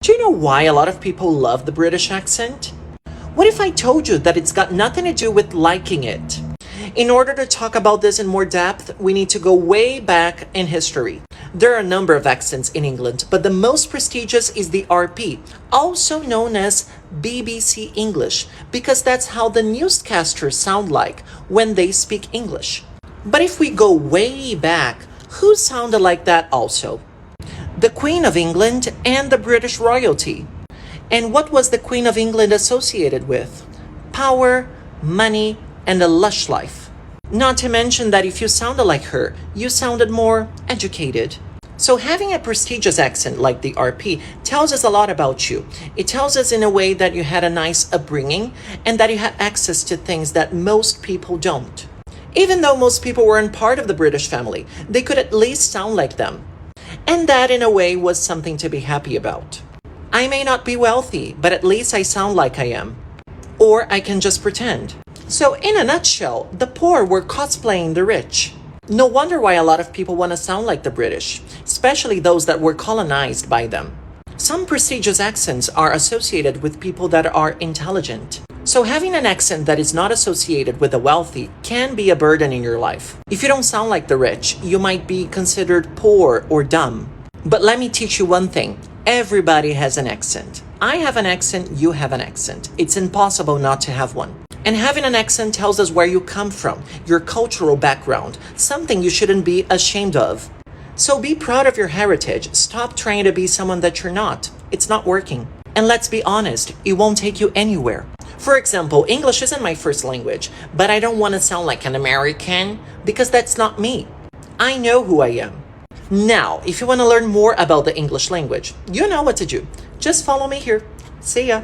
Do you know why a lot of people love the British accent? What if I told you that it's got nothing to do with liking it? In order to talk about this in more depth, we need to go way back in history. There are a number of accents in England, but the most prestigious is the RP, also known as BBC English, because that's how the newscasters sound like when they speak English. But if we go way back, who sounded like that also? The Queen of England and the British royalty. And what was the Queen of England associated with? Power, money, and a lush life. Not to mention that if you sounded like her, you sounded more educated. So having a prestigious accent like the RP tells us a lot about you. It tells us in a way that you had a nice upbringing and that you had access to things that most people don't. Even though most people weren't part of the British family, they could at least sound like them. And that in a way was something to be happy about. I may not be wealthy, but at least I sound like I am. Or I can just pretend. So in a nutshell, the poor were cosplaying the rich. No wonder why a lot of people want to sound like the British, especially those that were colonized by them. Some prestigious accents are associated with people that are intelligent. So having an accent that is not associated with the wealthy can be a burden in your life. If you don't sound like the rich, you might be considered poor or dumb. But let me teach you one thing. Everybody has an accent. I have an accent, you have an accent. It's impossible not to have one. And having an accent tells us where you come from, your cultural background, something you shouldn't be ashamed of. So be proud of your heritage. Stop trying to be someone that you're not. It's not working. And let's be honest, it won't take you anywhere. For example, English isn't my first language, but I don't want to sound like an American because that's not me. I know who I am. Now, if you want to learn more about the English language, you know what to do. Just follow me here. See ya.